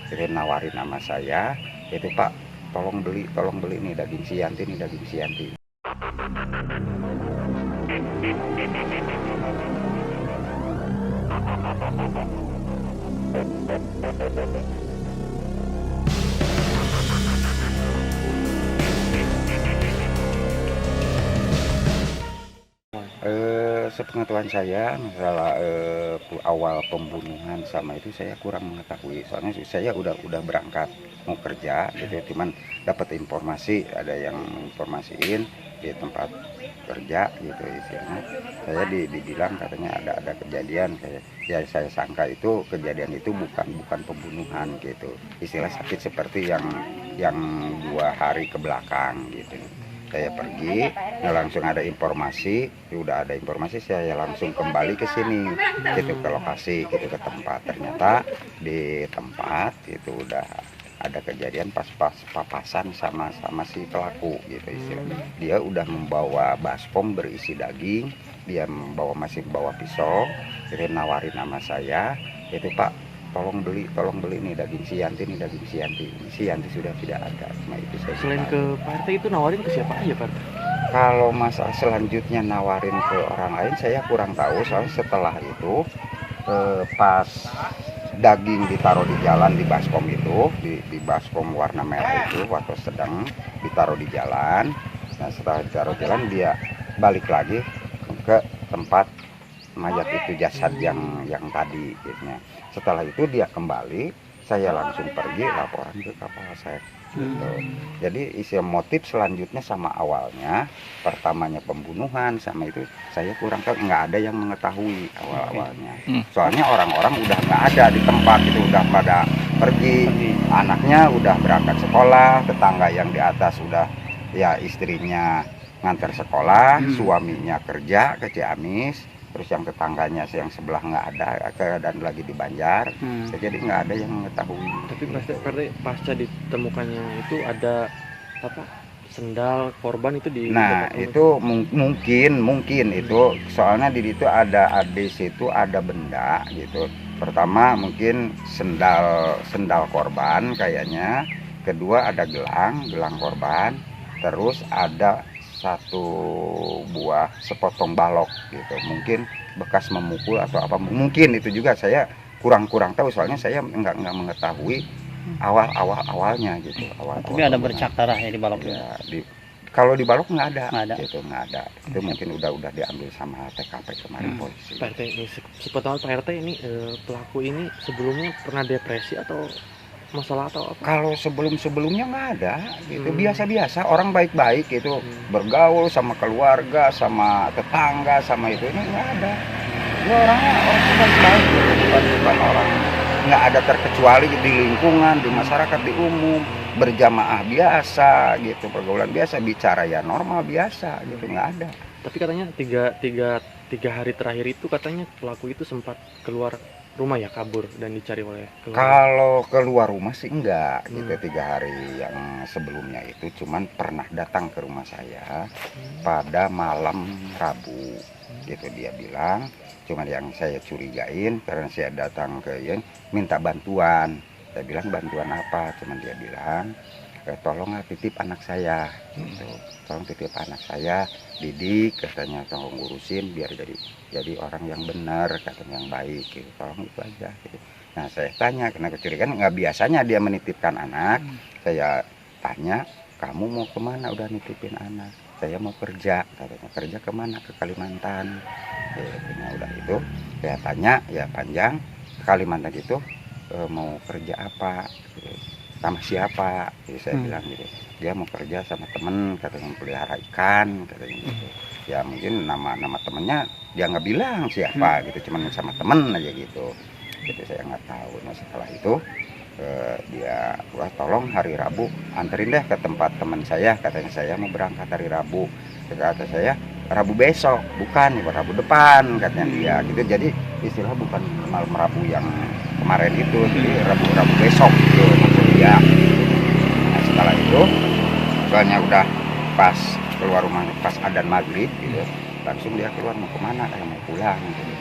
Jadi nawarin nama saya, itu Pak, tolong beli nih daging Sianti nih, daging Sianti. Sepengetahuan saya masalah awal pembunuhan sama itu saya kurang mengetahui. Soalnya saya udah berangkat mau kerja gitu, cuman dapat informasi ada yang informasiin di tempat kerja gitu istilahnya. Saya dibilang katanya ada kejadian kayak ya saya sangka itu kejadian itu bukan pembunuhan gitu. Istilah sakit seperti yang 2 hari ke belakang gitu. Saya pergi, ya langsung ada informasi, udah ada informasi saya langsung kembali ke sini, gitu ke lokasi, gitu ke tempat. Ternyata di tempat itu udah ada kejadian pas papasan sama si pelaku, gitu istilahnya. Dia udah membawa baskom berisi daging, dia masih bawa pisau, jadi nawarin nama saya, itu Pak. Tolong beli nih daging Sianti nih, daging Sianti. Sianti sudah tidak ada, cuma itu saya. Selain ke Pak RT itu nawarin ke siapa aja Pak RT? Kalau masalah selanjutnya nawarin ke orang lain saya kurang tahu, soalnya setelah itu pas daging ditaruh di jalan di baskom itu, di baskom warna merah itu waktu sedang ditaruh di jalan. Nah setelah ditaruh di jalan dia balik lagi ke tempat mayat itu, jasad yang tadi gitu. Setelah itu dia kembali, saya langsung pergi laporan ke Kapolsek gitu. Jadi isi motif selanjutnya sama awalnya, pertamanya pembunuhan sama itu saya kurang tahu, nggak ada yang mengetahui awalnya. Soalnya orang-orang udah nggak ada di tempat itu, udah pada pergi, anaknya udah berangkat sekolah, tetangga yang di atas udah ya istrinya ngantar sekolah, suaminya kerja ke Ciamis, terus yang tetangganya yang sebelah nggak ada, dan lagi di Banjar. Jadi nggak ada yang mengetahui. Tapi pasca ditemukannya itu ada apa, sendal korban itu di Nah itu mungkin itu soalnya di situ di situ ada benda gitu. Pertama mungkin sendal korban kayaknya, kedua ada gelang korban, terus ada satu buah sepotong balok gitu, mungkin bekas memukul atau apa, mungkin itu juga saya kurang tahu, soalnya saya nggak mengetahui awalnya gitu. Tapi ada bercak darah ya di balok ya, kalau di balok nggak ada gitu, itu Hmm. mungkin udah diambil sama TKP kemarin polisi. Pak RT ini sepengetahuan Pak RT ini pelaku ini sebelumnya pernah depresi atau masalah atau apa? Kalau sebelumnya nggak ada gitu, biasa-biasa orang baik-baik itu, bergaul sama keluarga, sama tetangga, sama itu, ini nggak ada. Dia orangnya orang baik-baik gitu, bukan orang nggak ada terkecuali di lingkungan, di masyarakat, di umum, berjamaah biasa gitu, pergaulan biasa, bicara ya normal biasa gitu, nggak ada. Tapi katanya tiga hari terakhir itu katanya pelaku itu sempat keluar rumah ya, kabur dan dicari oleh keluarga. Kalau keluar rumah sih enggak gitu, 3 hari yang sebelumnya itu cuman pernah datang ke rumah saya pada malam Rabu gitu, dia bilang. Cuman yang saya curigain karena saya datang ke yang minta bantuan, saya bilang bantuan apa, cuman dia bilang tolonglah titip anak saya gitu, tolong titip anak saya, didik katanya, tolong ngurusin biar jadi orang yang benar katanya, yang baik gitu, tolong itu aja gitu. Nah saya tanya karena kecurigaan, nggak biasanya dia menitipkan anak. Saya tanya, kamu mau kemana udah nitipin anak? Saya mau kerja katanya. Kerja kemana? Ke Kalimantan ya, udah itu saya tanya ya panjang, Kalimantan itu mau kerja apa gitu, sama siapa gitu. Saya bilang gitu, dia mau kerja sama temen katanya, pelihara ikan katanya gitu. Ya mungkin nama temennya dia nggak bilang siapa gitu, cuman sama temen aja gitu. Jadi saya nggak tahu. Nah setelah itu dia, wah tolong hari Rabu anterin deh ke tempat teman saya katanya, saya mau berangkat hari Rabu. Kata saya Rabu besok, bukan Rabu depan katanya dia gitu. Jadi istilah bukan malam Rabu yang kemarin itu, jadi Rabu besok gitu maksud dia. Nah setelah itu soalnya udah pas keluar rumah pas adzan maghrib gitu, langsung dia keluar mau kemana, mau pulang gitu.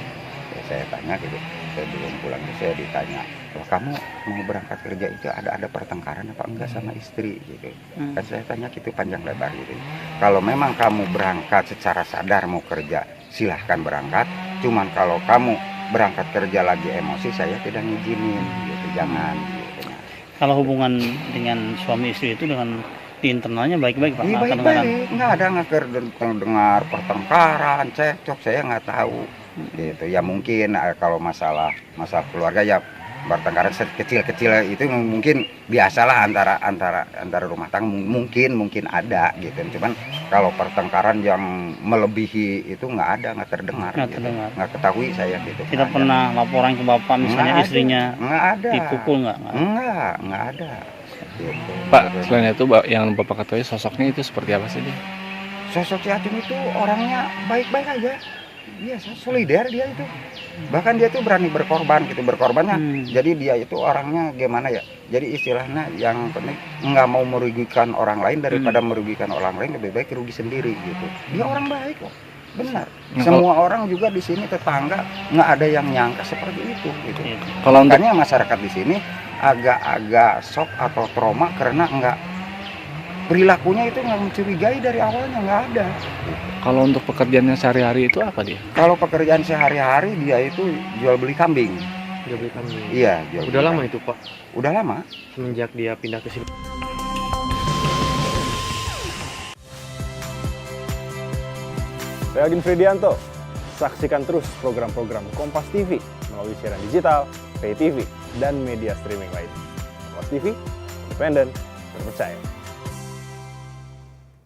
Ya, saya tanya gitu, sebelum pulang itu saya ditanya, "Kalau kamu mau berangkat kerja itu ada pertengkaran apa enggak sama istri?" gitu. Kan saya tanya gitu panjang lebar gitu. Kalau memang kamu berangkat secara sadar mau kerja, silahkan berangkat. Cuman kalau kamu berangkat kerja lagi emosi, saya tidak ngizinin gitu, jangan gitu. Kalau hubungan dengan suami istri itu dengan di internalnya baik-baik Pak? Iya Nggak kedengaran? baik-baik, nggak ada dengar pertengkaran, cekcok, saya nggak tahu gitu. Ya mungkin kalau masalah keluarga ya pertengkaran kecil-kecil itu mungkin biasalah antara rumah tangga, mungkin ada gitu. Cuman kalau pertengkaran yang melebihi itu nggak ada, nggak terdengar, Nggak gitu. terdengar. Nggak ketahui saya gitu. Kita nggak ada. pernah laporan ke Bapak misalnya Nggak ada, istrinya nggak ada, dipukul nggak? nggak ada. Gitu. Pak, selain itu yang Bapak ketahui sosoknya itu seperti apa sih dia? Sosok si Acung itu orangnya baik-baik aja, biasa, solider dia itu. Bahkan dia tuh berani berkorban gitu, berkorbannya. Jadi dia itu orangnya gimana ya? Jadi istilahnya yang penting nggak mau merugikan orang lain daripada merugikan orang lain, lebih baik rugi sendiri gitu. Dia orang baik kok, benar. Nah, Semua orang juga di sini tetangga nggak ada yang nyangka seperti itu gitu. Kalau untuk Makanya masyarakat di sini agak-agak shock atau trauma karena nggak, perilakunya itu nggak mencurigai dari awalnya, nggak ada. pekerjaannya sehari-hari itu apa dia? Kalau pekerjaan sehari-hari dia itu jual beli kambing. Udah beli kambing. Iya, jual Udah beli lama kambing. itu Pak, Udah lama. semenjak dia pindah ke sini. Saya Agin Fridianto. Saksikan terus program-program Kompas TV melalui siaran digital, pay TV, dan media streaming lain. Kompas TV, independen, terpercaya.